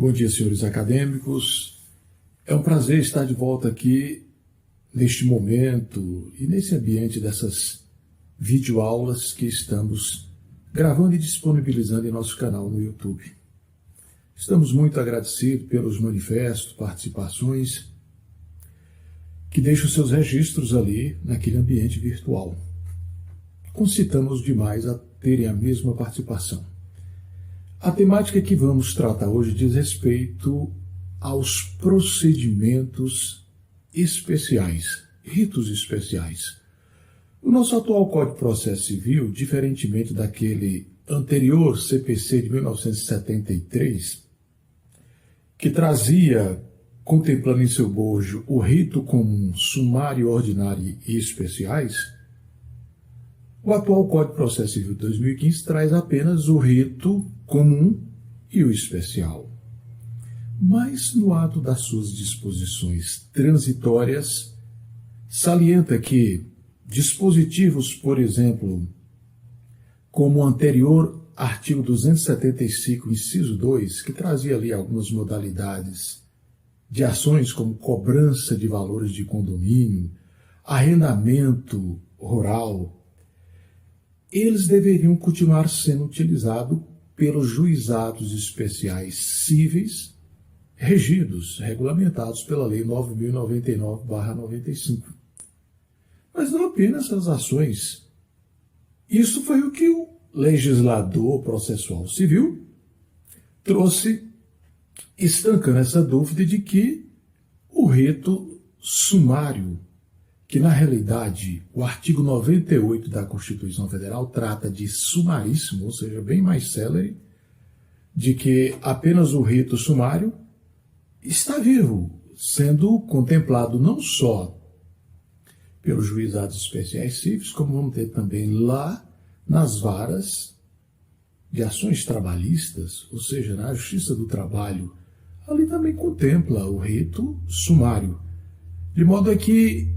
Bom dia, senhores acadêmicos. É um prazer estar de volta aqui neste momento e nesse ambiente dessas videoaulas que estamos gravando e disponibilizando em nosso canal no YouTube. Estamos muito agradecidos pelos manifestos, participações, que deixam seus registros ali naquele ambiente virtual. Concitamos demais a terem a mesma participação. A temática que vamos tratar hoje diz respeito aos procedimentos especiais, ritos especiais. O nosso atual Código de Processo Civil, diferentemente daquele anterior CPC de 1973, que trazia, contemplando em seu bojo, o rito comum, sumário, ordinário e especiais, o atual Código de Processo Civil de 2015 traz apenas o rito comum e o especial. Mas, no ato das suas disposições transitórias, salienta que dispositivos, por exemplo, como o anterior artigo 275, inciso 2, que trazia ali algumas modalidades de ações como cobrança de valores de condomínio, arrendamento rural, eles deveriam continuar sendo utilizados pelos juizados especiais cíveis regidos, regulamentados pela Lei 9.099/95. Mas não apenas essas ações. Isso foi o que o legislador processual civil trouxe, estancando essa dúvida de que o rito sumário, que na realidade o artigo 98 da Constituição Federal trata de sumaríssimo, ou seja, bem mais célere, de que apenas o rito sumário está vivo, sendo contemplado não só pelos juizados especiais cíveis, como vamos ter também lá nas varas de ações trabalhistas, ou seja, na Justiça do Trabalho, ali também contempla o rito sumário. De modo que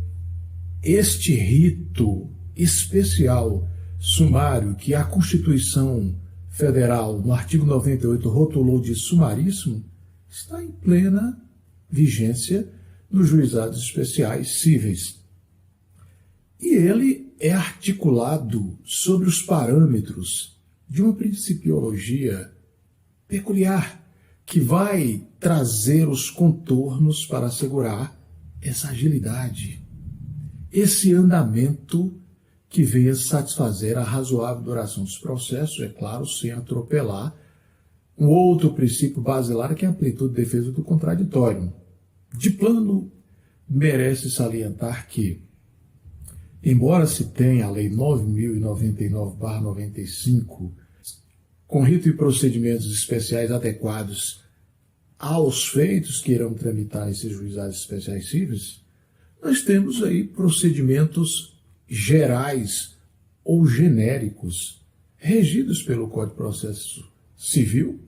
este rito especial sumário, que a Constituição Federal, no artigo 98, rotulou de sumaríssimo, está em plena vigência nos juizados especiais cíveis. E ele é articulado sobre os parâmetros de uma principiologia peculiar, que vai trazer os contornos para assegurar essa agilidade, esse andamento que venha satisfazer a razoável duração dos processos, é claro, sem atropelar um outro princípio basilar, que é a amplitude de defesa do contraditório. De plano, merece salientar que, embora se tenha a Lei 9.099/95, com rito e procedimentos especiais adequados aos feitos que irão tramitar nesses juizados especiais cíveis, nós temos aí procedimentos gerais ou genéricos, regidos pelo Código de Processo Civil,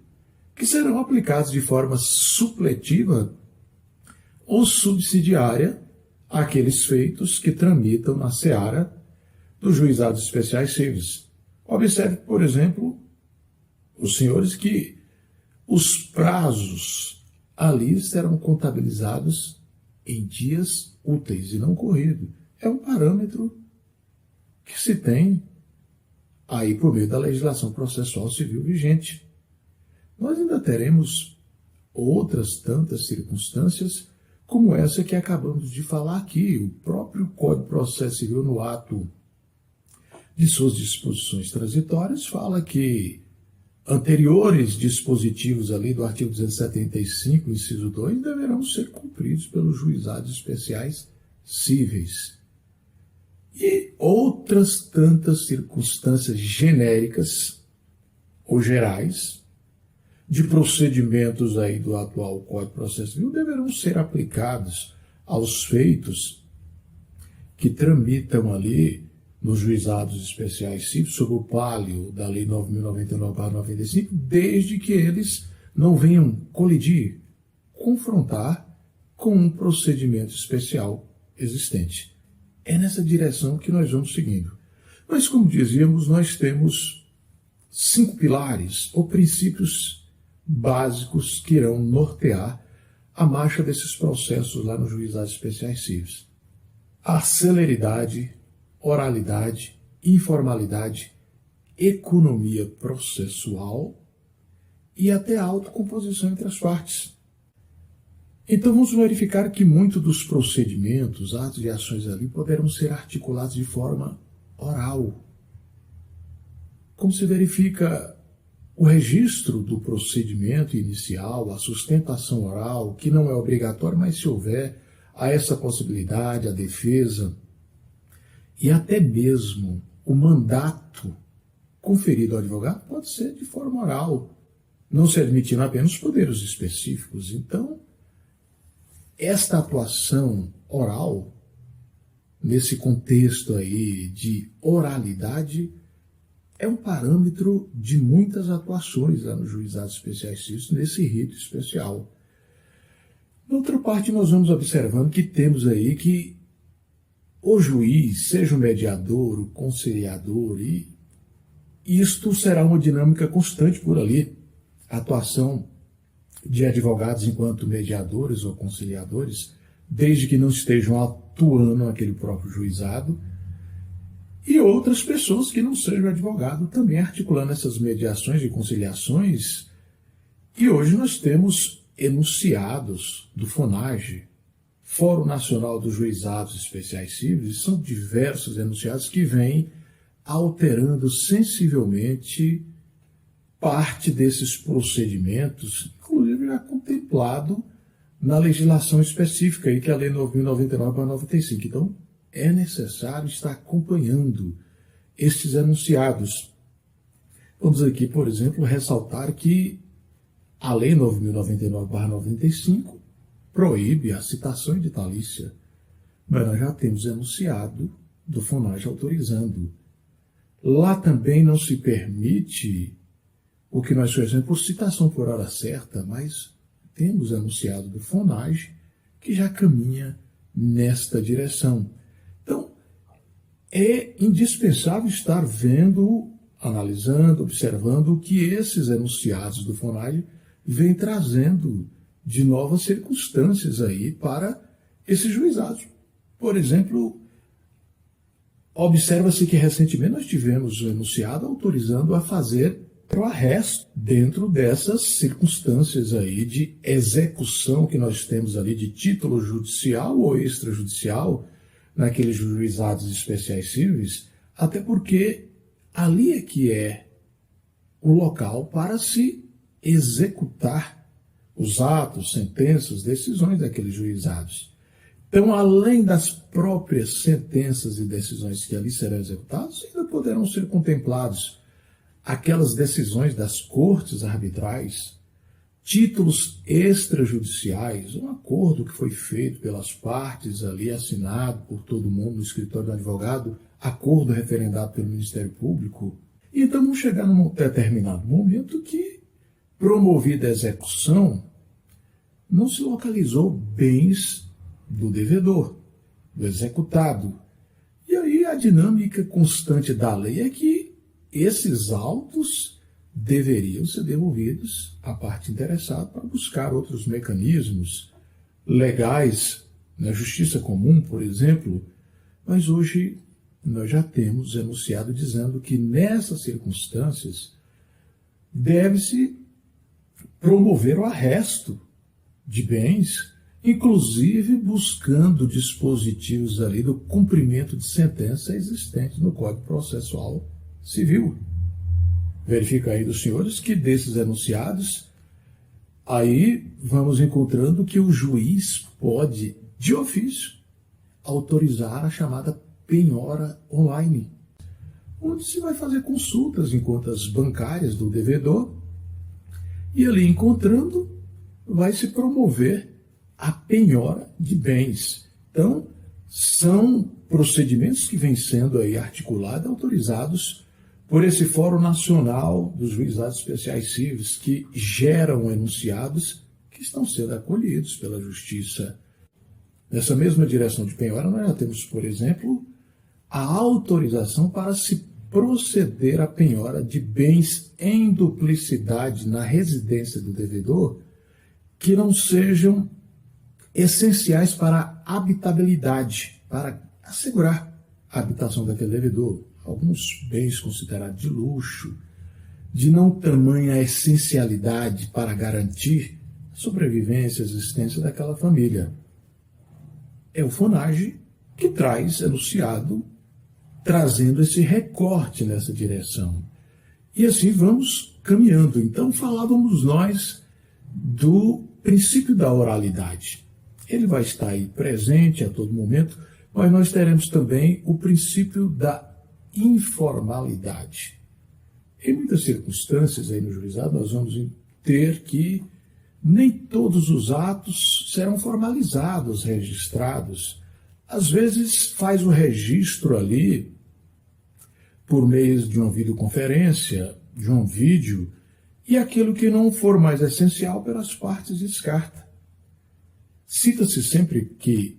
que serão aplicados de forma supletiva ou subsidiária àqueles feitos que tramitam na seara dos juizados especiais cíveis. Observe, por exemplo, os senhores, que os prazos ali serão contabilizados em dias úteis e não corrido. É um parâmetro que se tem aí por meio da legislação processual civil vigente. Nós ainda teremos outras tantas circunstâncias como essa que acabamos de falar aqui. O próprio Código de Processo Civil, no ato de suas disposições transitórias, fala que anteriores dispositivos ali do artigo 275, inciso 2, deverão ser cumpridos pelos juizados especiais cíveis. E outras tantas circunstâncias genéricas ou gerais de procedimentos aí do atual Código de Processo Civil deverão ser aplicados aos feitos que tramitam ali nos juizados especiais cíveis, sob o pálio da Lei 9.099/95, desde que eles não venham colidir, confrontar com um procedimento especial existente. É nessa direção que nós vamos seguindo. Mas, como dizíamos, nós temos 5 pilares ou princípios básicos que irão nortear a marcha desses processos lá nos juizados especiais cíveis. A celeridade, oralidade, informalidade, economia processual e até a autocomposição entre as partes. Então vamos verificar que muitos dos procedimentos, atos e ações ali poderão ser articulados de forma oral. Como se verifica o registro do procedimento inicial, a sustentação oral, que não é obrigatório, mas se houver a essa possibilidade, a defesa, e até mesmo o mandato conferido ao advogado pode ser de forma oral, não se admitindo apenas poderes específicos. Então, esta atuação oral, nesse contexto aí de oralidade, é um parâmetro de muitas atuações lá nos juizados especiais cíveis, nesse rito especial. Na outra parte, nós vamos observando que temos aí que o juiz, seja o mediador, o conciliador, e isto será uma dinâmica constante por ali. A atuação de advogados enquanto mediadores ou conciliadores, desde que não estejam atuando naquele próprio juizado, e outras pessoas que não sejam advogado também articulando essas mediações e conciliações. E hoje nós temos enunciados do FONAGE, Fórum Nacional dos Juizados Especiais Cíveis, são diversos enunciados que vêm alterando sensivelmente parte desses procedimentos, inclusive já contemplado na legislação específica, aí, que é a Lei 9.099/95. Então, é necessário estar acompanhando estes enunciados. Vamos aqui, por exemplo, ressaltar que a Lei 9.099/95 proíbe a citação editalícia, mas nós já temos enunciado do FONAGE autorizando. Lá também não se permite o que nós conhecemos por citação por hora certa, mas temos enunciado do FONAGE que já caminha nesta direção. Então, é indispensável estar vendo, analisando, observando o que esses enunciados do FONAGE vêm trazendo de novas circunstâncias aí para esses juizados. Por exemplo, observa-se que recentemente nós tivemos o enunciado autorizando a fazer o arresto dentro dessas circunstâncias aí de execução que nós temos ali de título judicial ou extrajudicial naqueles juizados especiais cíveis, até porque ali é que é o local para se executar os atos, sentenças, decisões daqueles juizados. Então, além das próprias sentenças e decisões que ali serão executadas, ainda poderão ser contemplados aquelas decisões das cortes arbitrais, títulos extrajudiciais, um acordo que foi feito pelas partes ali, assinado por todo mundo no escritório do advogado, acordo referendado pelo Ministério Público. E então vamos chegar num determinado momento que, promovida a execução, não se localizou bens do devedor, do executado. E aí a dinâmica constante da lei é que esses autos deveriam ser devolvidos à parte interessada para buscar outros mecanismos legais, na justiça comum, por exemplo. Mas hoje nós já temos enunciado dizendo que nessas circunstâncias deve-se promover o arresto de bens, inclusive buscando dispositivos ali do cumprimento de sentença existente no Código Processual Civil. Verifica aí dos senhores que desses enunciados, aí vamos encontrando que o juiz pode, de ofício, autorizar a chamada penhora online, onde se vai fazer consultas em contas bancárias do devedor e ali encontrando vai se promover a penhora de bens. Então, são procedimentos que vêm sendo aí articulados, autorizados por esse Fórum Nacional dos Juizados Especiais Cíveis, que geram enunciados que estão sendo acolhidos pela Justiça. Nessa mesma direção de penhora, nós já temos, por exemplo, a autorização para se proceder à penhora de bens em duplicidade na residência do devedor que não sejam essenciais para a habitabilidade, para assegurar a habitação daquele devedor. Alguns bens considerados de luxo, de não tamanha essencialidade para garantir a sobrevivência e a existência daquela família. É o FONAGE que traz enunciado, trazendo esse recorte nessa direção. E assim vamos caminhando. Então falávamos nós do princípio da oralidade. Ele vai estar aí presente a todo momento, mas nós teremos também o princípio da informalidade. Em muitas circunstâncias aí no juizado nós vamos ter que nem todos os atos serão formalizados, registrados. Às vezes faz o registro ali por meio de uma videoconferência, de um vídeo, e aquilo que não for mais essencial pelas partes descarta. Cita-se sempre que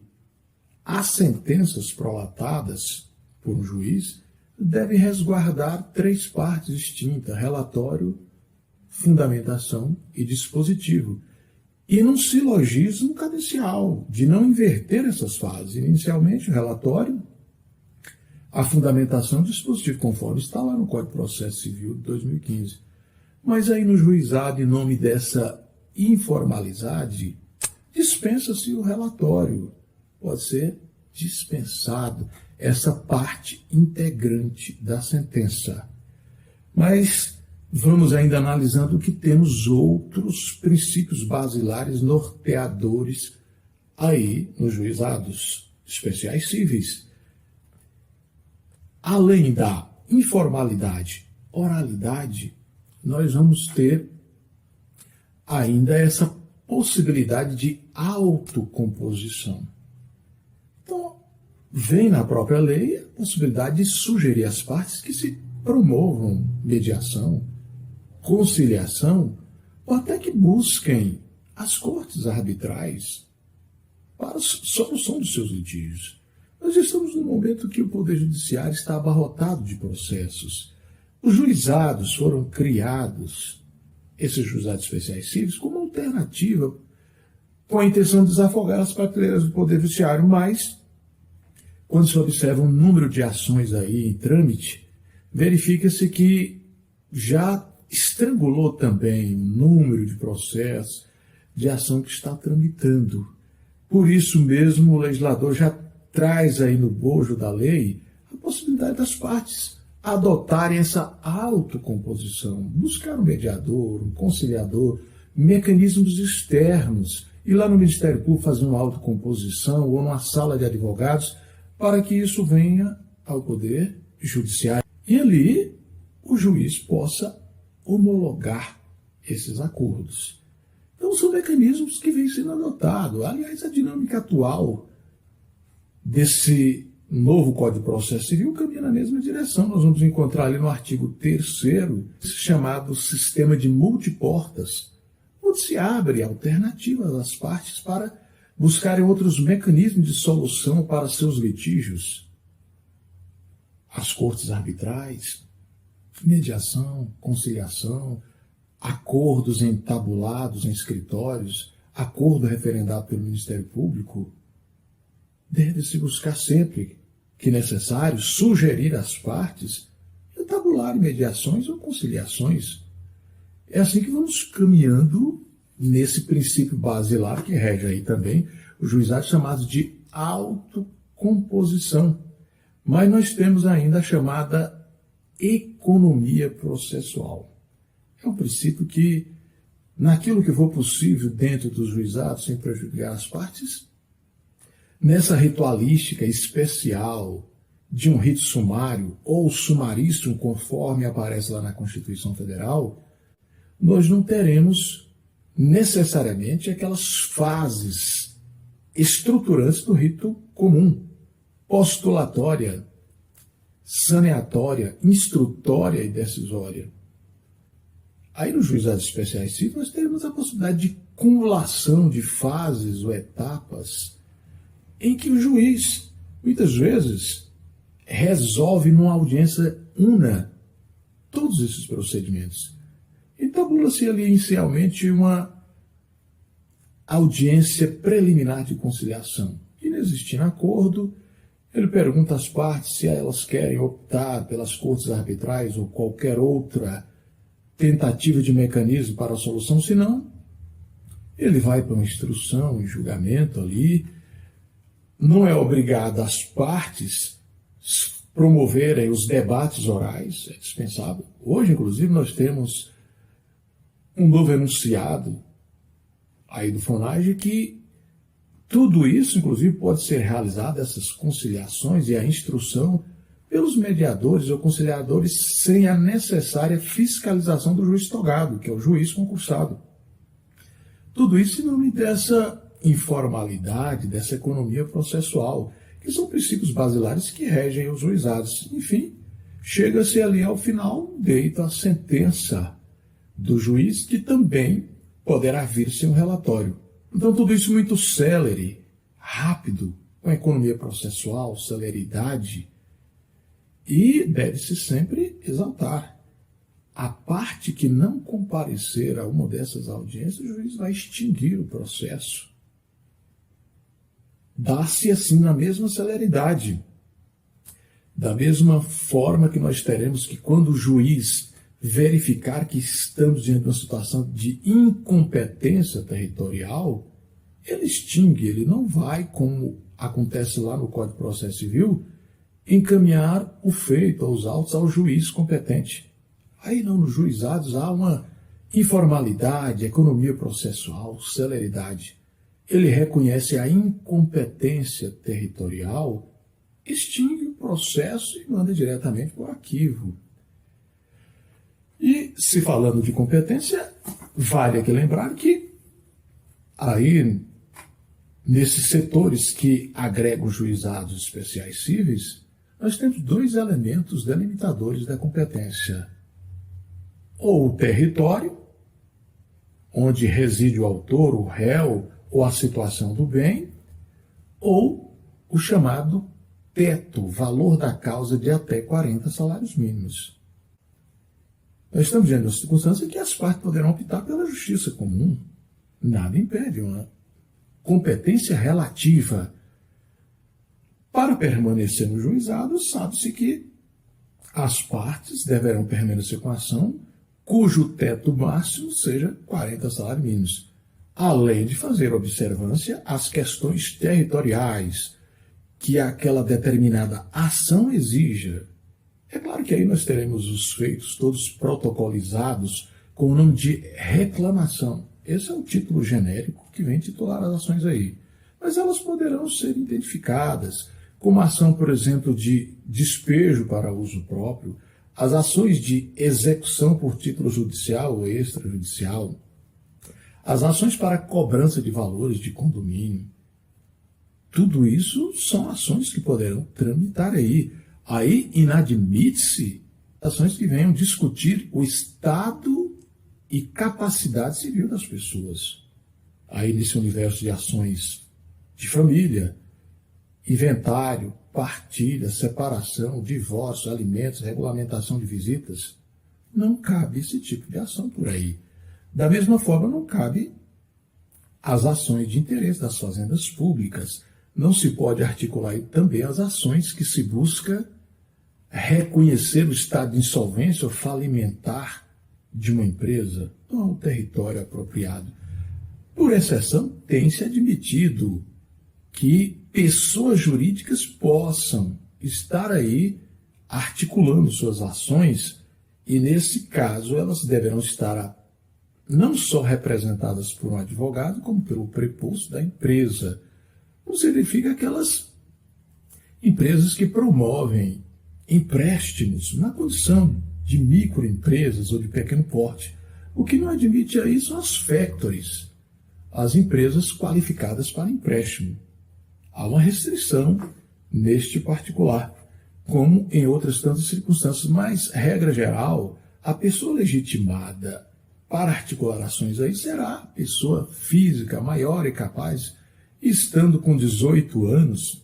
as sentenças prolatadas por um juiz devem resguardar 3 partes distintas: relatório, fundamentação e dispositivo. E num silogismo cadencial, de não inverter essas fases. Inicialmente, o relatório, a fundamentação e o dispositivo, conforme está lá no Código de Processo Civil de 2015. Mas aí no juizado, em nome dessa informalidade, dispensa-se o relatório. Pode ser dispensado essa parte integrante da sentença. Mas vamos ainda analisando que temos outros princípios basilares norteadores aí nos juizados especiais cíveis. Além da informalidade, oralidade, nós vamos ter ainda essa possibilidade de autocomposição. Então, vem na própria lei a possibilidade de sugerir às partes que se promovam mediação, conciliação, ou até que busquem as cortes arbitrais para a solução dos seus litígios. Nós estamos num momento que o Poder Judiciário está abarrotado de processos. Os juizados foram criados, esses juizados especiais cíveis, como alternativa, com a intenção de desafogar as prateleiras do Poder Judiciário, mas, quando se observa um número de ações aí em trâmite, verifica-se que já estrangulou também o número de processos de ação que está tramitando. Por isso mesmo, o legislador já traz aí no bojo da lei a possibilidade das partes adotarem essa autocomposição, buscar um mediador, um conciliador, mecanismos externos, ir lá no Ministério Público fazer uma autocomposição ou numa sala de advogados para que isso venha ao Poder Judiciário. E ali o juiz possa homologar esses acordos. Então são mecanismos que vêm sendo adotados. Aliás, a dinâmica atual desse novo Código de Processo Civil caminha na mesma direção. Nós vamos encontrar ali no artigo 3º, chamado sistema de multiportas, onde se abre alternativas às partes para buscarem outros mecanismos de solução para seus litígios. As cortes arbitrais, mediação, conciliação, acordos entabulados em escritórios, acordo referendado pelo Ministério Público. Deve-se buscar sempre que necessário sugerir às partes entabular mediações ou conciliações. É assim que vamos caminhando nesse princípio basilar que rege aí também os juizados chamados de autocomposição. Mas nós temos ainda a chamada economia processual. É um princípio que, naquilo que for possível dentro dos juizados, sem prejudicar as partes, nessa ritualística especial de um rito sumário ou sumaríssimo, conforme aparece lá na Constituição Federal, nós não teremos necessariamente aquelas fases estruturantes do rito comum, postulatória, saneatória, instrutória e decisória. Aí nos juizados especiais cíveis nós teremos a possibilidade de cumulação de fases ou etapas em que o juiz, muitas vezes, resolve numa audiência una todos esses procedimentos. Então, tabula-se ali inicialmente uma audiência preliminar de conciliação. Inexistindo acordo, ele pergunta às partes se elas querem optar pelas cortes arbitrais ou qualquer outra tentativa de mecanismo para a solução, se não, ele vai para uma instrução e julgamento ali. Não é obrigado às partes promoverem os debates orais, é dispensável. Hoje, inclusive, nós temos um novo enunciado aí do FONAGE que tudo isso, inclusive, pode ser realizado, essas conciliações e a instrução, pelos mediadores ou conciliadores, sem a necessária fiscalização do juiz togado, que é o juiz concursado. Tudo isso em nome dessa informalidade, dessa economia processual, que são princípios basilares que regem os juizados. Enfim, chega-se ali ao final, deita a sentença do juiz, que também poderá vir-se um relatório. Então, tudo isso muito célere, rápido, com economia processual, celeridade, e deve-se sempre exaltar. A parte que não comparecer a uma dessas audiências, o juiz vai extinguir o processo. Dá-se assim na mesma celeridade. Da mesma forma que nós teremos que, quando o juiz verificar que estamos diante de uma situação de incompetência territorial, ele extingue, ele não vai, como acontece lá no Código de Processo Civil, encaminhar o feito, os autos, ao juiz competente. Aí não, nos juizados há uma informalidade, economia processual, celeridade. Ele reconhece a incompetência territorial, extingue o processo e manda diretamente para o arquivo. E, se falando de competência, vale aqui lembrar que aí, nesses setores que agregam juizados especiais cíveis, nós temos dois elementos delimitadores da competência. Ou o território, onde reside o autor, o réu, ou a situação do bem, ou o chamado teto, valor da causa de até 40 salários mínimos. Nós estamos diante de uma circunstância que as partes poderão optar pela justiça comum. Nada impede uma competência relativa. Para permanecer no juizado, sabe-se que as partes deverão permanecer com a ação cujo teto máximo seja 40 salários mínimos, além de fazer observância às questões territoriais que aquela determinada ação exija. É claro que aí nós teremos os feitos todos protocolizados com o nome de reclamação. Esse é o título genérico que vem titular as ações aí. Mas elas poderão ser identificadas como ação, por exemplo, de despejo para uso próprio, as ações de execução por título judicial ou extrajudicial, as ações para cobrança de valores de condomínio. Tudo isso são ações que poderão tramitar aí. Aí inadmite-se ações que venham discutir o estado e capacidade civil das pessoas. Aí nesse universo de ações de família, inventário, partilha, separação, divórcio, alimentos, regulamentação de visitas, não cabe esse tipo de ação por aí. Da mesma forma, não cabe as ações de interesse das fazendas públicas. Não se pode articular também as ações que se busca reconhecer o estado de insolvência ou falimentar de uma empresa. Não é um território apropriado. Por exceção, tem-se admitido que pessoas jurídicas possam estar aí articulando suas ações e, nesse caso, elas deverão estar não só representadas por um advogado, como pelo preposto da empresa. Não significa aquelas empresas que promovem empréstimos na condição de microempresas ou de pequeno porte. O que não admite aí são as factories, as empresas qualificadas para empréstimo. Há uma restrição neste particular, como em outras tantas circunstâncias, mas, regra geral, a pessoa legitimada para articular ações aí será a pessoa física maior e capaz, estando com 18 anos,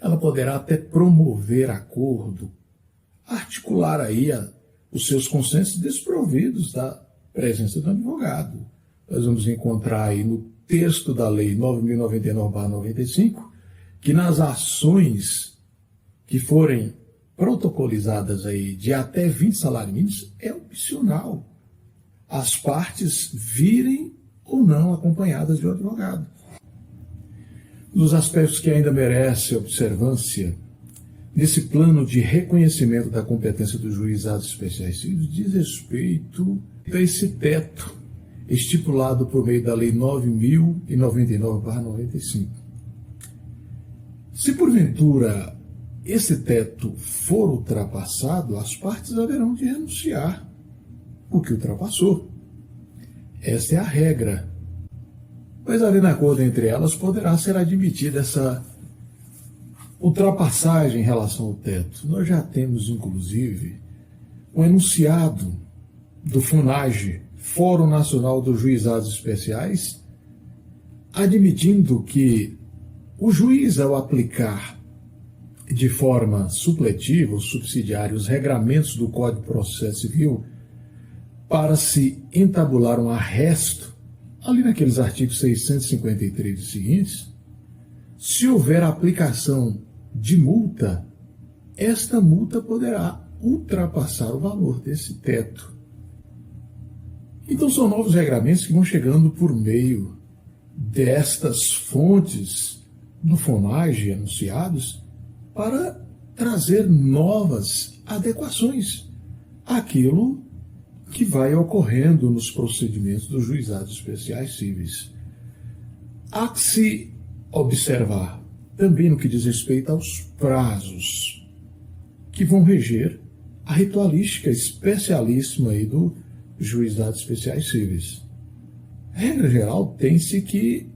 ela poderá até promover acordo, articular aí os seus consensos desprovidos da presença do advogado. Nós vamos encontrar aí no texto da Lei 9.099/95 que nas ações que forem protocolizadas aí de até 20 salários mínimos é opcional as partes virem ou não acompanhadas de um advogado. Dos aspectos que ainda merece observância nesse plano de reconhecimento da competência dos juizados especiais civis diz respeito a esse teto estipulado por meio da Lei 9.099/95. Se porventura esse teto for ultrapassado, as partes haverão de renunciar o que ultrapassou. Esta é a regra. Mas, havendo acordo entre elas, poderá ser admitida essa ultrapassagem em relação ao teto. Nós já temos, inclusive, um enunciado do FUNAGE, Fórum Nacional dos Juizados Especiais, admitindo que o juiz, ao aplicar de forma supletiva ou subsidiária os regramentos do Código de Processo Civil para se entabular um arresto, ali naqueles artigos 653 e seguintes, se houver aplicação de multa, esta multa poderá ultrapassar o valor desse teto. Então são novos regramentos que vão chegando por meio destas fontes do FUNAGE anunciados para trazer novas adequações àquilo que vai ocorrendo nos procedimentos dos juizados especiais civis. Há que se observar também no que diz respeito aos prazos que vão reger a ritualística especialíssima aí do juizados especiais civis. Regra geral, tem-se que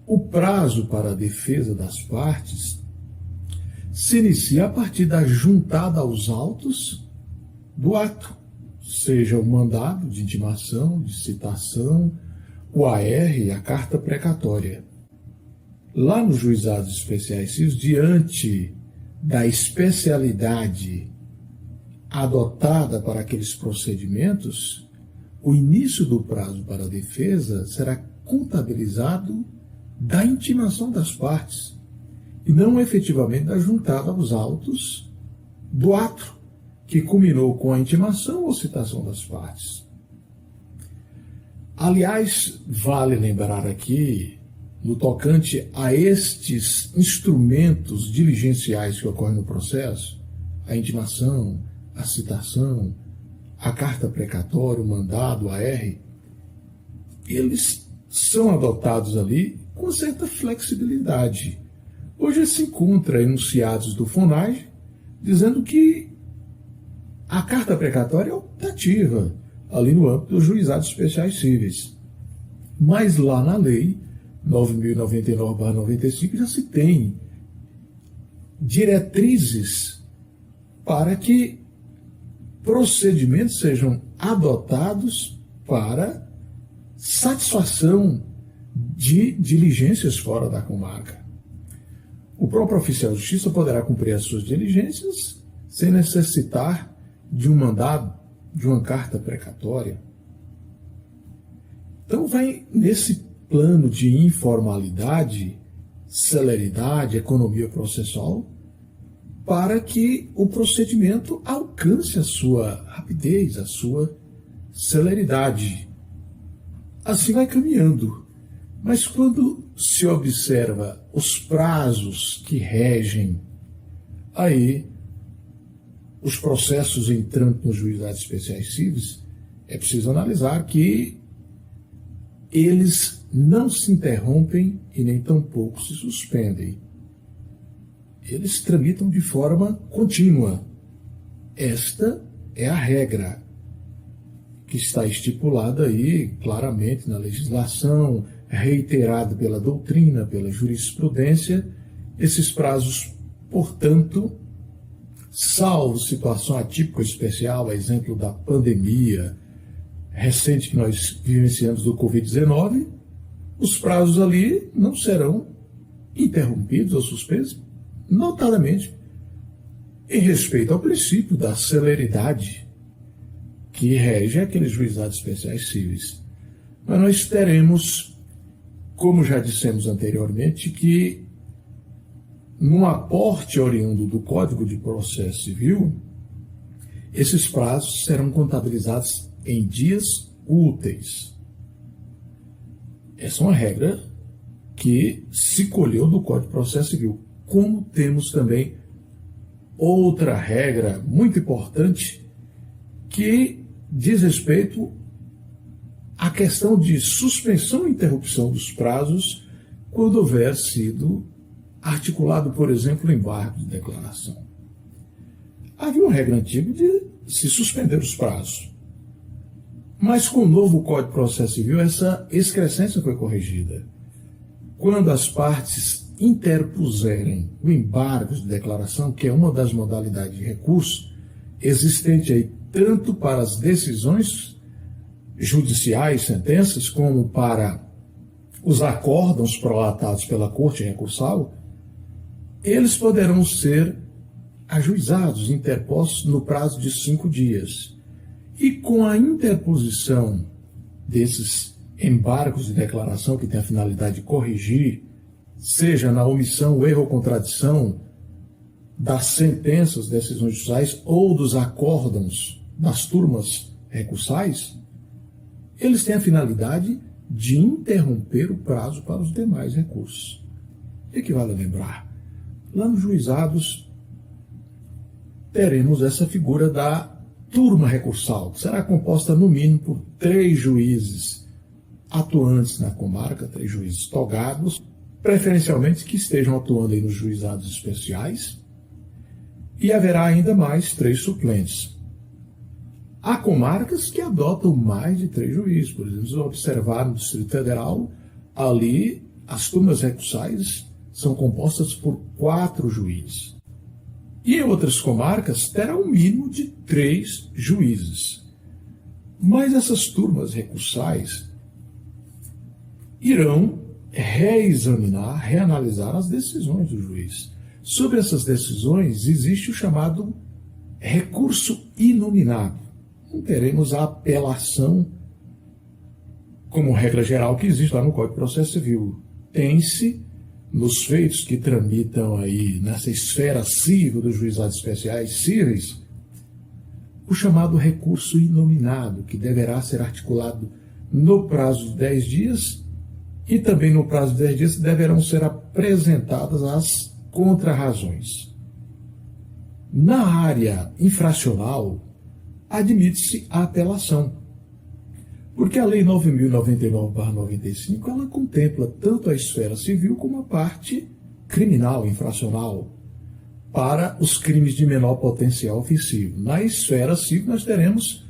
o prazo para a defesa das partes se inicia a partir da juntada aos autos do ato, seja o mandado de intimação, de citação, o AR, a carta precatória. Lá nos juizados especiais civis, diante da especialidade adotada para aqueles procedimentos, o início do prazo para a defesa será contabilizado da intimação das partes e não efetivamente da juntada aos autos do ato que culminou com a intimação ou citação das partes. Aliás, vale lembrar aqui, no tocante a estes instrumentos diligenciais que ocorrem no processo, a intimação, a citação, a carta precatória, o mandado, o AR, eles são adotados ali com certa flexibilidade. Hoje se encontra enunciados do FUNAGE dizendo que a carta precatória é optativa ali no âmbito dos juizados especiais civis. Mas lá na lei 9.099/95 já se tem diretrizes para que procedimentos sejam adotados para satisfação de diligências fora da comarca. O próprio oficial de justiça poderá cumprir as suas diligências sem necessitar de um mandado, de uma carta precatória. Então vai nesse plano de informalidade, celeridade, economia processual, para que o procedimento alcance a sua rapidez, a sua celeridade. Assim vai caminhando. Mas quando se observa os prazos que regem aí os processos entrando nos juizados especiais civis, é preciso analisar que eles não se interrompem e nem tampouco se suspendem. Eles tramitam de forma contínua. Esta é a regra que está estipulada aí claramente na legislação, reiterado pela doutrina, pela jurisprudência. Esses prazos, portanto, salvo situação atípica ou especial, a exemplo da pandemia recente que nós vivenciamos do Covid-19, os prazos ali não serão interrompidos ou suspensos, notadamente em respeito ao princípio da celeridade que rege aqueles juizados especiais cíveis. Mas nós teremos, como já dissemos anteriormente, que num aporte oriundo do Código de Processo Civil, esses prazos serão contabilizados em dias úteis. Essa é uma regra que se colheu do Código de Processo Civil. Como temos também outra regra muito importante que diz respeito à questão de suspensão e interrupção dos prazos quando houver sido articulado, por exemplo, o embargo de declaração. Havia uma regra antiga de se suspender os prazos. Mas com o novo Código de Processo Civil, essa excrescência foi corrigida. Quando as partes interpuserem o embargo de declaração, que é uma das modalidades de recurso, existente aí tanto para as decisões judiciais, sentenças, como para os acórdãos prolatados pela Corte Recursal, eles poderão ser ajuizados, interpostos no prazo de 5 dias. E com a interposição desses embargos de declaração, que tem a finalidade de corrigir, seja na omissão, erro ou contradição das sentenças, decisões judiciais ou dos acórdãos das turmas recursais, eles têm a finalidade de interromper o prazo para os demais recursos. E que vale lembrar, lá nos juizados teremos essa figura da turma recursal, que será composta no mínimo por 3 juízes atuantes na comarca, 3 juízes togados, preferencialmente que estejam atuando aí nos juizados especiais, e haverá ainda mais 3 suplentes. Há comarcas que adotam mais de 3 juízes, por exemplo, se observar no Distrito Federal, ali as turmas recursais são compostas por 4 juízes. E em outras comarcas terá um mínimo de 3 juízes. Mas essas turmas recursais irão reexaminar, reanalisar as decisões do juiz. Sobre essas decisões existe o chamado recurso inominado. Não teremos a apelação como regra geral que existe lá no Código de Processo Civil. Tem-se, nos feitos que tramitam aí nessa esfera civil dos juizados especiais cíveis, o chamado recurso inominado, que deverá ser articulado no prazo de 10 dias e também no prazo de 10 dias deverão ser apresentadas as contrarrazões. Na área infracional, admite-se a apelação, porque a Lei 9.099/95 ela contempla tanto a esfera civil como a parte criminal, infracional, para os crimes de menor potencial ofensivo. Na esfera civil nós teremos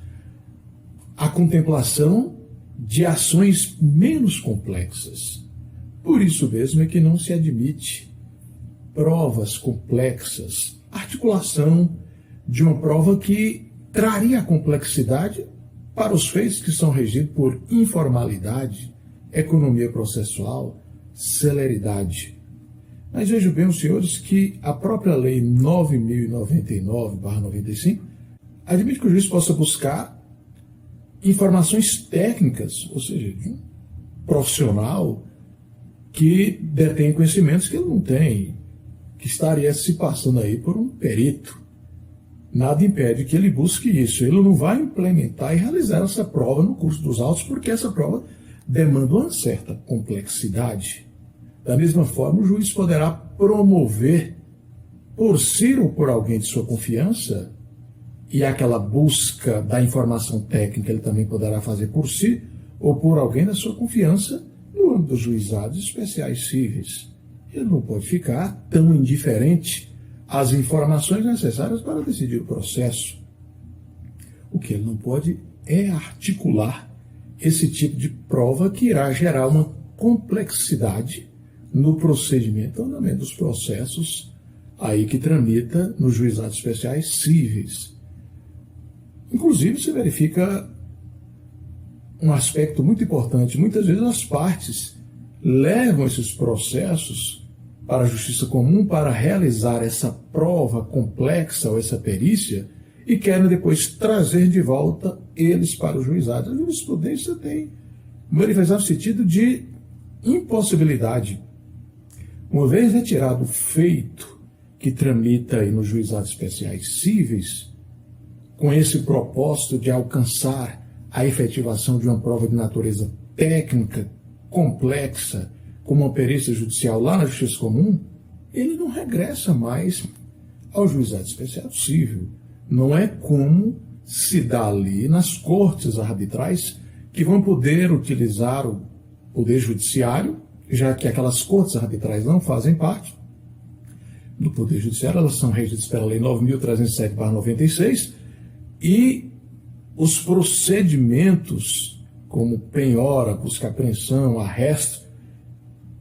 a contemplação de ações menos complexas. Por isso mesmo é que não se admite provas complexas, articulação de uma prova que traria complexidade para os feitos que são regidos por informalidade, economia processual, celeridade. Mas vejam bem, os senhores, que a própria Lei 9.099/95 admite que o juiz possa buscar informações técnicas, ou seja, de um profissional que detém conhecimentos que ele não tem, que estaria se passando aí por um perito. Nada impede que ele busque isso. Ele não vai implementar e realizar essa prova no curso dos autos, porque essa prova demanda uma certa complexidade. Da mesma forma, o juiz poderá promover, por si ou por alguém de sua confiança, e aquela busca da informação técnica ele também poderá fazer por si ou por alguém da sua confiança no âmbito dos juizados especiais cíveis. Ele não pode ficar tão indiferente às informações necessárias para decidir o processo. O que ele não pode é articular esse tipo de prova que irá gerar uma complexidade no procedimento, andamento dos processos aí que tramita nos juizados especiais cíveis. Inclusive, se verifica um aspecto muito importante. Muitas vezes as partes levam esses processos para a justiça comum para realizar essa prova complexa ou essa perícia e querem depois trazer de volta eles para o juizado. A jurisprudência tem manifestado o sentido de impossibilidade. Uma vez retirado o feito que tramita aí nos juizados especiais cíveis, com esse propósito de alcançar a efetivação de uma prova de natureza técnica, complexa, como uma perícia judicial lá na Justiça Comum, ele não regressa mais ao juizado especial cível. Não é como se dá ali nas cortes arbitrais, que vão poder utilizar o Poder Judiciário, já que aquelas cortes arbitrais não fazem parte do Poder Judiciário, elas são regidas pela Lei 9.307/96, e os procedimentos, como penhora, busca e apreensão, arresto,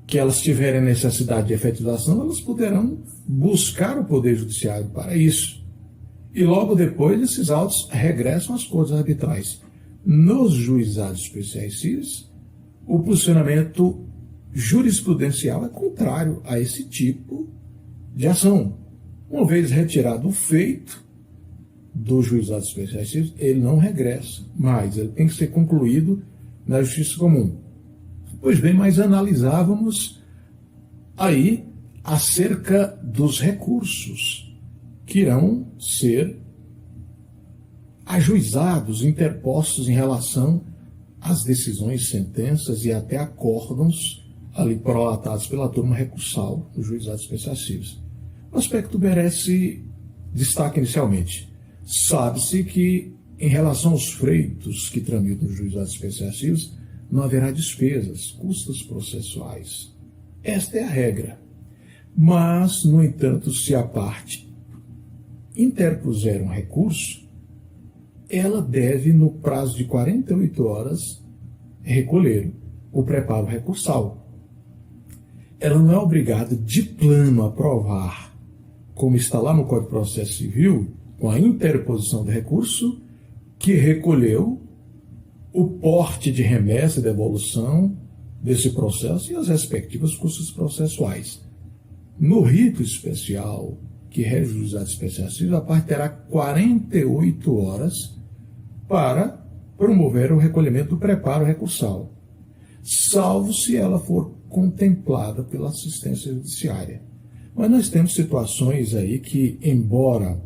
que elas tiverem necessidade de efetivação, elas poderão buscar o Poder Judiciário para isso. E logo depois, esses autos regressam às cortes arbitrais. Nos juizados especiais cíveis, o posicionamento jurisprudencial é contrário a esse tipo de ação. Uma vez retirado o feito dos juizados especiais cíveis, ele não regressa, mas ele tem que ser concluído na Justiça Comum. Pois bem, mas analisávamos aí acerca dos recursos que irão ser ajuizados, interpostos em relação às decisões, sentenças e até acórdãos ali prolatados pela turma recursal dos juizados especiais cíveis. O aspecto merece destaque inicialmente. Sabe-se que, em relação aos feitos que tramitam nos juizados especiais cíveis, não haverá despesas, custas processuais. Esta é a regra. Mas, no entanto, se a parte interpuser um recurso, ela deve, no prazo de 48 horas, recolher o preparo recursal. Ela não é obrigada de plano a provar, como está lá no Código de Processo Civil, com a interposição do recurso, que recolheu o porte de remessa e devolução desse processo e as respectivas custas processuais. No rito especial, que rege os juizados especiais cíveis, a parte terá 48 horas para promover o recolhimento do preparo recursal, salvo se ela for contemplada pela assistência judiciária. Mas nós temos situações aí que, embora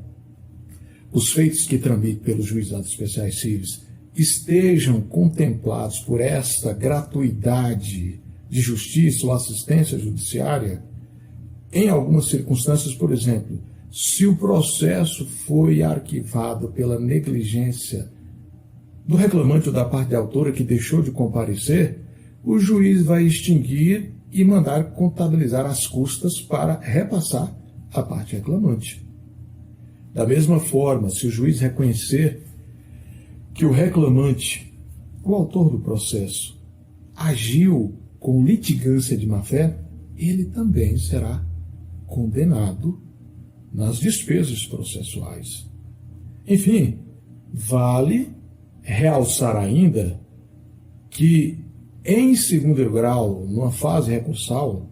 os feitos que tramitam pelos juizados especiais cíveis estejam contemplados por esta gratuidade de justiça ou assistência judiciária, em algumas circunstâncias, por exemplo, se o processo foi arquivado pela negligência do reclamante ou da parte autora que deixou de comparecer, o juiz vai extinguir e mandar contabilizar as custas para repassar à parte reclamante. Da mesma forma, se o juiz reconhecer que o reclamante, o autor do processo, agiu com litigância de má-fé, ele também será condenado nas despesas processuais. Enfim, vale realçar ainda que, em segundo grau, numa fase recursal,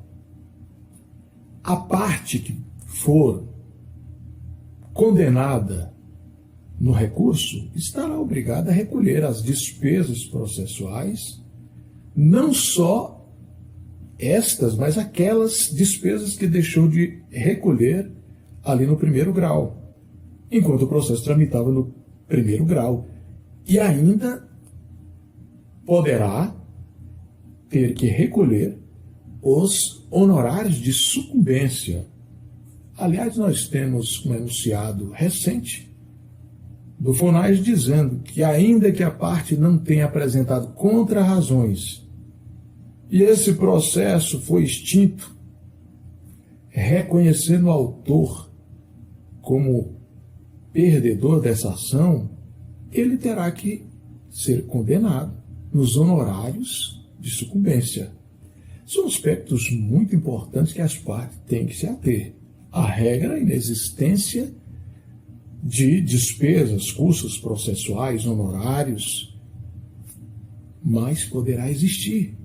a parte que for condenada no recurso estará obrigada a recolher as despesas processuais, não só estas, mas aquelas despesas que deixou de recolher ali no primeiro grau, enquanto o processo tramitava no primeiro grau. E ainda poderá ter que recolher os honorários de sucumbência. Aliás, nós temos um enunciado recente do FONAS dizendo que, ainda que a parte não tenha apresentado contra-razões e esse processo foi extinto, reconhecendo o autor como perdedor dessa ação, ele terá que ser condenado nos honorários de sucumbência. São aspectos muito importantes que as partes têm que se ater. A regra é a inexistência de despesas, custos processuais, honorários, mas poderá existir,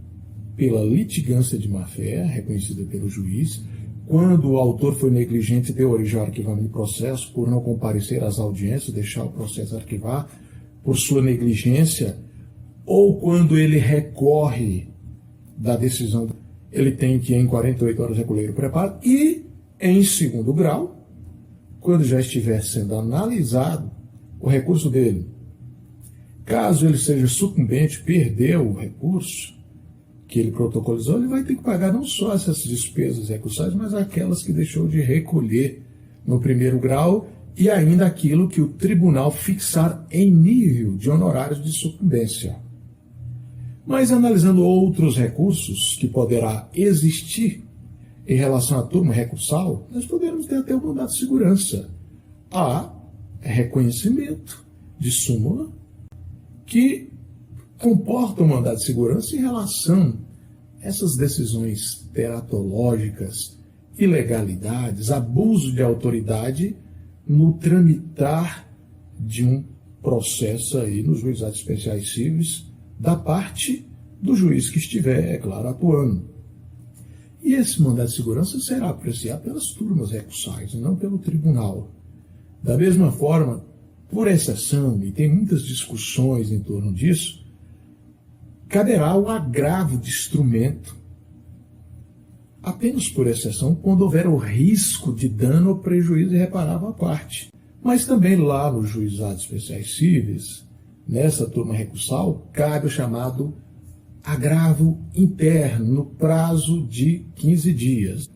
pela litigância de má-fé, reconhecida pelo juiz, quando o autor foi negligente, deu origem ao arquivamento do processo por não comparecer às audiências, deixar o processo arquivar por sua negligência, ou quando ele recorre da decisão, ele tem que em 48 horas recolher o preparo, e em segundo grau, quando já estiver sendo analisado o recurso dele, caso ele seja sucumbente, perdeu o recurso que ele protocolizou, ele vai ter que pagar não só essas despesas recursais, mas aquelas que deixou de recolher no primeiro grau e ainda aquilo que o tribunal fixar em nível de honorários de sucumbência. Mas analisando outros recursos que poderá existir em relação à turma recursal, nós poderemos ter até o mandado de segurança. Há reconhecimento de súmula que comporta o mandado de segurança em relação a essas decisões teratológicas, ilegalidades, abuso de autoridade no tramitar de um processo aí nos juizados especiais cíveis da parte do juiz que estiver, é claro, atuando. E esse mandado de segurança será apreciado pelas turmas recursais e não pelo tribunal. Da mesma forma, por exceção, e tem muitas discussões em torno disso, caberá o agravo de instrumento, apenas por exceção, quando houver o risco de dano ou prejuízo irreparável à parte. Mas também lá nos juizados especiais cíveis, nessa turma recursal, cabe o chamado agravo interno, no prazo de 15 dias.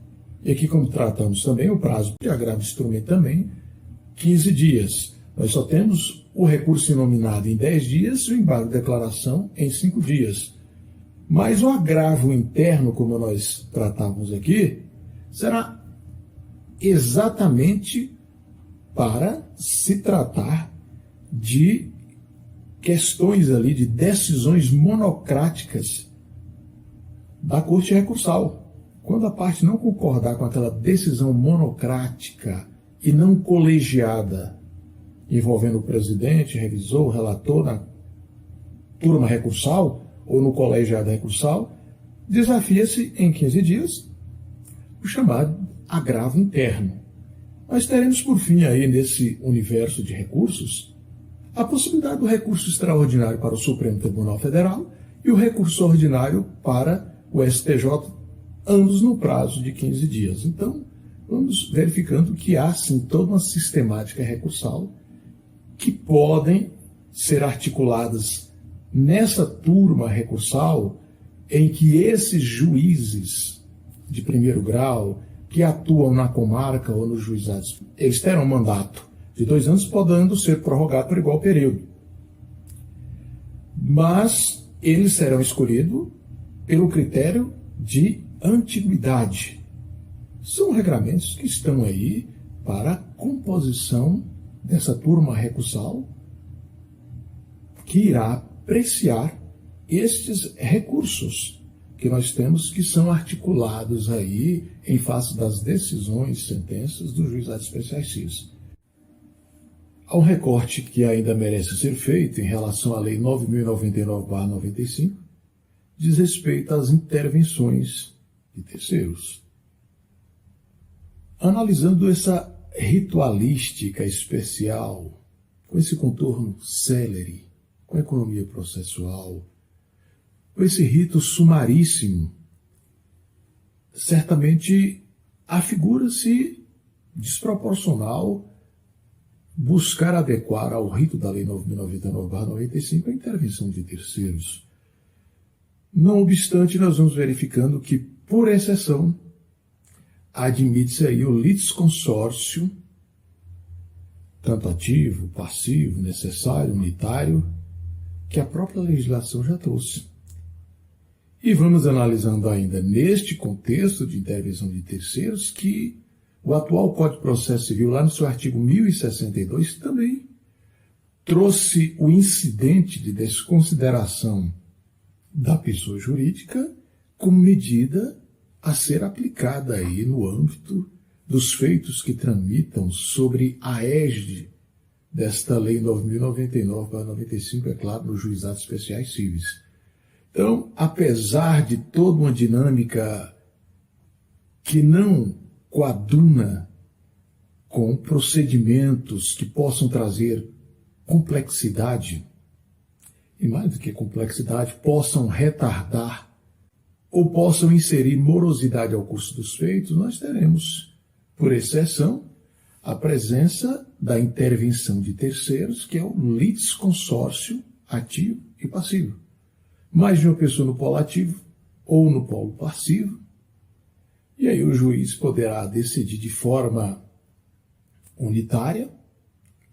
E aqui, como tratamos também, o prazo de agravo de instrumento também, 15 dias. Nós só temos o recurso inominado em 10 dias e o embargo de declaração em 5 dias. Mas o agravo interno, como nós tratávamos aqui, será exatamente para se tratar de questões ali, de decisões monocráticas da Corte Recursal. Quando a parte não concordar com aquela decisão monocrática e não colegiada, envolvendo o presidente, revisor, o relator na turma recursal ou no colegiado recursal, desafia-se em 15 dias o chamado agravo interno. Nós teremos, por fim, aí nesse universo de recursos, a possibilidade do recurso extraordinário para o Supremo Tribunal Federal e o recurso ordinário para o STJ, ambos no prazo de 15 dias. Então, vamos verificando que há, sim, toda uma sistemática recursal que podem ser articuladas nessa turma recursal em que esses juízes de primeiro grau que atuam na comarca ou nos juizados, eles terão mandato de 2 anos, podendo ser prorrogado por igual período. Mas eles serão escolhidos pelo critério de antiguidade. São regramentos que estão aí para a composição dessa turma recursal que irá apreciar estes recursos que nós temos, que são articulados aí em face das decisões, sentenças dos juizados especiais cíveis. Há um recorte que ainda merece ser feito em relação à Lei 9.099/95, diz respeito às intervenções de terceiros. Analisando essa ritualística especial, com esse contorno célere, com a economia processual, com esse rito sumaríssimo, certamente afigura-se desproporcional buscar adequar ao rito da Lei 9.099/95 a intervenção de terceiros. Não obstante, nós vamos verificando que, por exceção, admite-se aí o litisconsórcio, tanto ativo, passivo, necessário, unitário, que a própria legislação já trouxe. E vamos analisando ainda neste contexto de intervenção de terceiros que o atual Código de Processo Civil, lá no seu artigo 1062, também trouxe o incidente de desconsideração da pessoa jurídica como medida a ser aplicada aí no âmbito dos feitos que tramitam sobre a égide desta Lei 9.099/95, é claro, nos juizados especiais cíveis. Então, apesar de toda uma dinâmica que não coaduna com procedimentos que possam trazer complexidade, e mais do que complexidade, possam retardar ou possam inserir morosidade ao curso dos feitos, nós teremos, por exceção, a presença da intervenção de terceiros, que é o litisconsórcio ativo e passivo. Mais de uma pessoa no polo ativo ou no polo passivo, e aí o juiz poderá decidir de forma unitária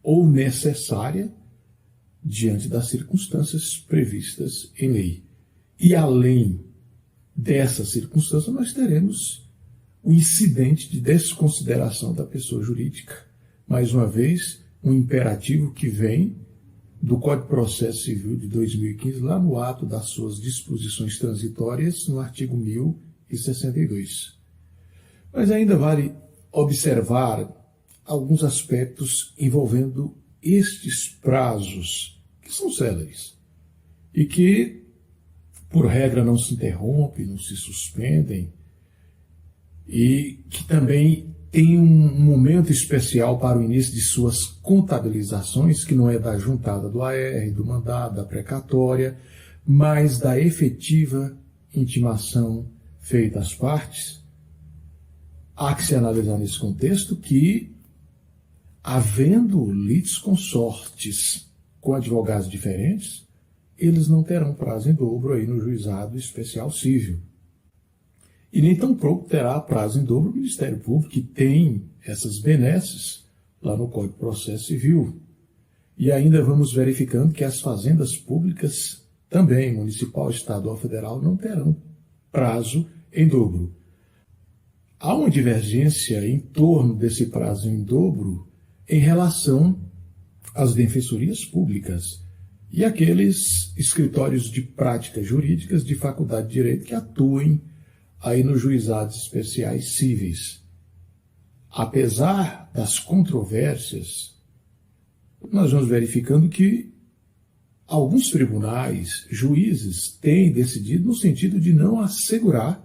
ou necessária diante das circunstâncias previstas em lei. E além dessa circunstância, nós teremos o incidente de desconsideração da pessoa jurídica. Mais uma vez, um imperativo que vem do Código de Processo Civil de 2015, lá no ato das suas disposições transitórias, no artigo 1062. Mas ainda vale observar alguns aspectos envolvendo estes prazos, que são céleres, e que, por regra, não se interrompem, não se suspendem, e que também tem um momento especial para o início de suas contabilizações, que não é da juntada do AR, do mandado, da precatória, mas da efetiva intimação feita às partes. Há que se analisar nesse contexto que, havendo litisconsortes com advogados diferentes, eles não terão prazo em dobro aí no juizado especial civil. E nem tampouco terá prazo em dobro o Ministério Público, que tem essas benesses lá no Código de Processo Civil. E ainda vamos verificando que as fazendas públicas, também municipal, estadual, federal, não terão prazo em dobro. Há uma divergência em torno desse prazo em dobro em relação às defensorias públicas e aqueles escritórios de práticas jurídicas de faculdade de direito que atuem aí nos juizados especiais cíveis. Apesar das controvérsias, nós vamos verificando que alguns tribunais, juízes, têm decidido no sentido de não assegurar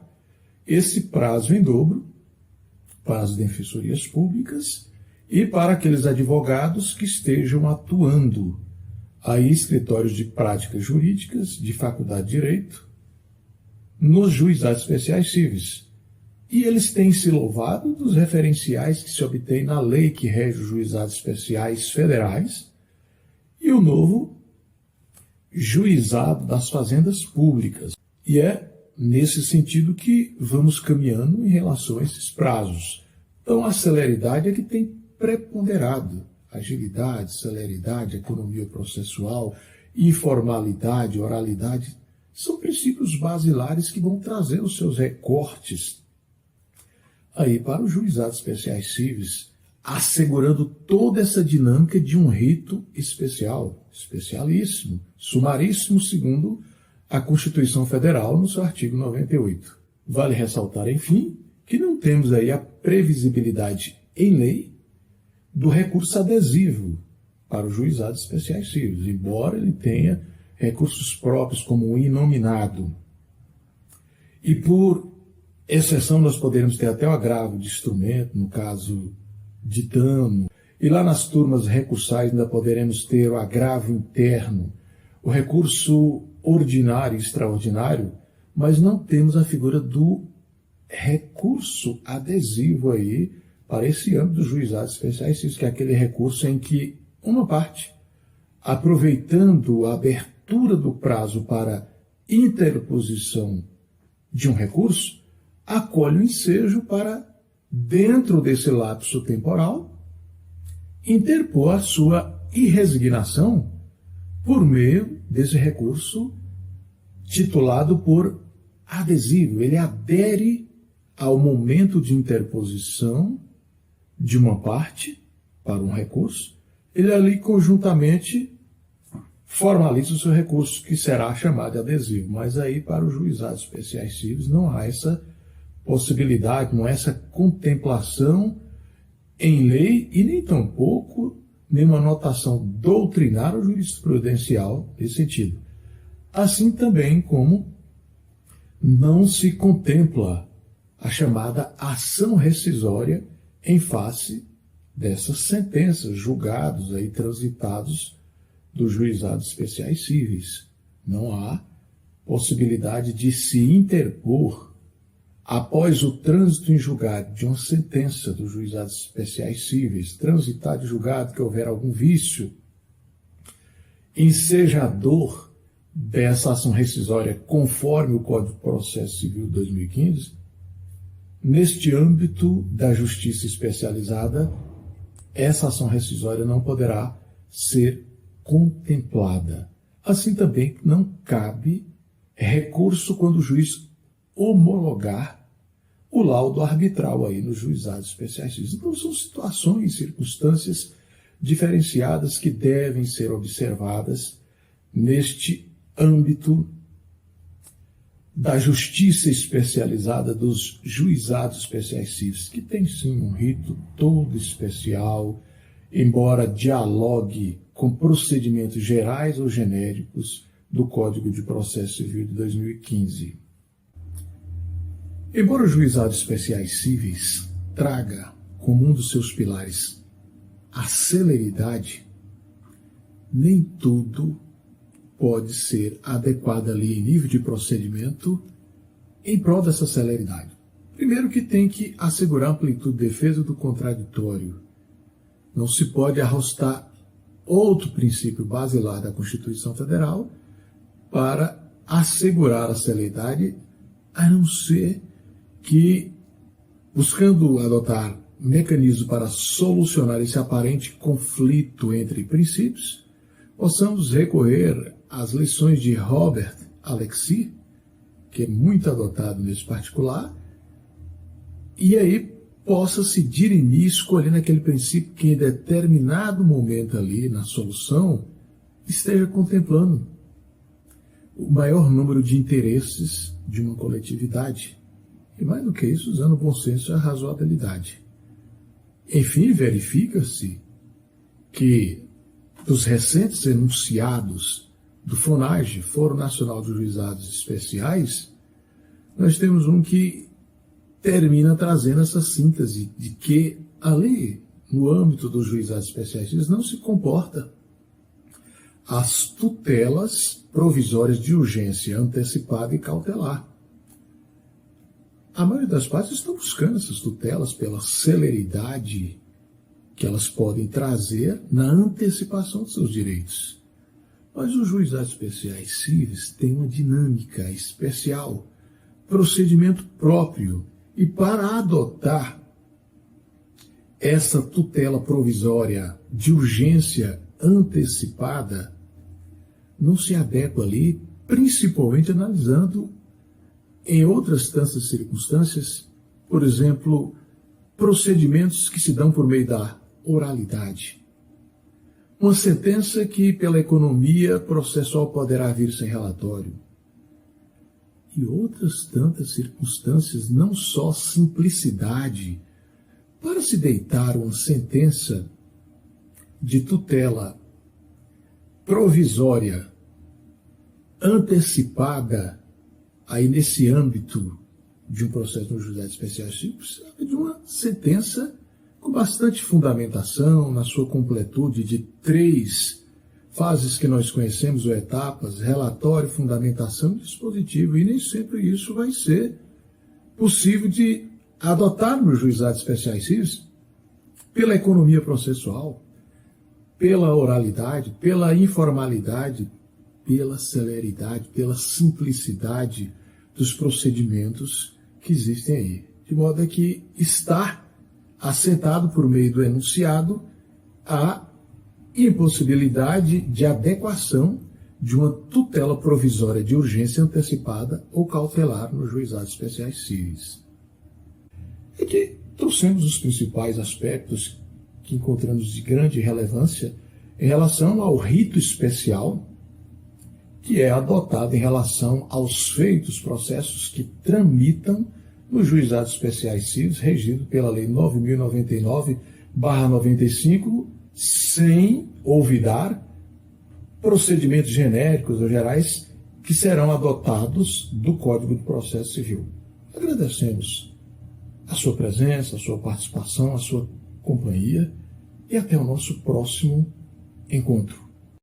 esse prazo em dobro para as defensorias públicas e para aqueles advogados que estejam atuando aí em escritórios de práticas jurídicas, de faculdade de direito, nos juizados especiais cíveis. E eles têm se louvado dos referenciais que se obtém na lei que rege os juizados especiais federais e o novo juizado das fazendas públicas. E é nesse sentido que vamos caminhando em relação a esses prazos. Então, a celeridade é que tem preponderado. Agilidade, celeridade, economia processual, informalidade, oralidade, são princípios basilares que vão trazer os seus recortes aí para os juizados especiais cíveis, assegurando toda essa dinâmica de um rito especial, especialíssimo, sumaríssimo, segundo a Constituição Federal, no seu artigo 98. Vale ressaltar, enfim, que não temos aí a previsibilidade em lei do recurso adesivo para os juizados especiais cíveis, embora ele tenha recursos próprios como o inominado. E por exceção nós poderemos ter até o agravo de instrumento, no caso de dano, e lá nas turmas recursais ainda poderemos ter o agravo interno, o recurso ordinário e extraordinário, mas não temos a figura do recurso adesivo aí para esse âmbito dos juizados especiais cíveis, que é aquele recurso em que uma parte, aproveitando a abertura do prazo para interposição de um recurso, acolhe o ensejo para, dentro desse lapso temporal, interpor a sua irresignação por meio desse recurso titulado por adesivo. Ele adere ao momento de interposição de uma parte para um recurso, ele ali conjuntamente formaliza o seu recurso, que será chamado de adesivo. Mas aí, para os juizados especiais cíveis, não há essa possibilidade, não há essa contemplação em lei e nem tampouco nenhuma anotação doutrinária ou jurisprudencial nesse sentido. Assim também como não se contempla a chamada ação rescisória em face dessas sentenças, julgados aí transitados dos juizados especiais cíveis. Não há possibilidade de se interpor após o trânsito em julgado de uma sentença dos juizados especiais cíveis, transitado em julgado que houver algum vício ensejador dessa ação rescisória conforme o Código de Processo Civil de 2015, neste âmbito da justiça especializada, essa ação rescisória não poderá ser contemplada. Assim também não cabe recurso quando o juiz homologar o laudo arbitral aí nos juizados especiais. Então são situações, circunstâncias diferenciadas que devem ser observadas neste âmbito da justiça especializada dos juizados especiais cíveis, que tem sim um rito todo especial, embora dialogue com procedimentos gerais ou genéricos do Código de Processo Civil de 2015. Embora os juizados especiais cíveis traga como um dos seus pilares a celeridade, nem tudo pode ser adequado ali em nível de procedimento em prol dessa celeridade. Primeiro que tem que assegurar a amplitude de defesa do contraditório. Não se pode arrostar outro princípio basilar da Constituição Federal para assegurar a celeridade, a não ser que, buscando adotar mecanismos para solucionar esse aparente conflito entre princípios, possamos recorrer às lições de Robert Alexis, que é muito adotado nesse particular, e aí possa se dirimir escolhendo aquele princípio que em determinado momento ali na solução esteja contemplando o maior número de interesses de uma coletividade. E mais do que isso, usando o bom senso e a razoabilidade. Enfim, verifica-se que dos recentes enunciados do FONAGE, Fórum Nacional dos Juizados Especiais, nós temos um que termina trazendo essa síntese de que a lei, no âmbito dos juizados especiais, não se comporta as tutelas provisórias de urgência antecipada e cautelar. A maioria das partes estão buscando essas tutelas pela celeridade que elas podem trazer na antecipação de seus direitos. Mas os juizados especiais cíveis têm uma dinâmica especial, procedimento próprio, e para adotar essa tutela provisória de urgência antecipada, não se adequa ali, principalmente analisando em outras tantas circunstâncias, por exemplo, procedimentos que se dão por meio da oralidade. Uma sentença que, pela economia processual, poderá vir sem relatório. E outras tantas circunstâncias, não só simplicidade, para se deitar uma sentença de tutela provisória antecipada aí nesse âmbito de um processo no juizado especial, precisava de uma sentença com bastante fundamentação, na sua completude de 3 fases que nós conhecemos, ou etapas: relatório, fundamentação e dispositivo. E nem sempre isso vai ser possível de adotar nos juizados especiais cíveis pela economia processual, pela oralidade, pela informalidade, pela celeridade, pela simplicidade dos procedimentos que existem aí. De modo que está assentado por meio do enunciado a impossibilidade de adequação de uma tutela provisória de urgência antecipada ou cautelar nos juizados especiais cíveis. Aqui trouxemos os principais aspectos que encontramos de grande relevância em relação ao rito especial que é adotado em relação aos feitos, processos que tramitam nos juizados especiais cíveis, regido pela Lei 9.099/95, sem olvidar procedimentos genéricos ou gerais que serão adotados do Código de Processo Civil. Agradecemos a sua presença, a sua participação, a sua companhia e até o nosso próximo encontro.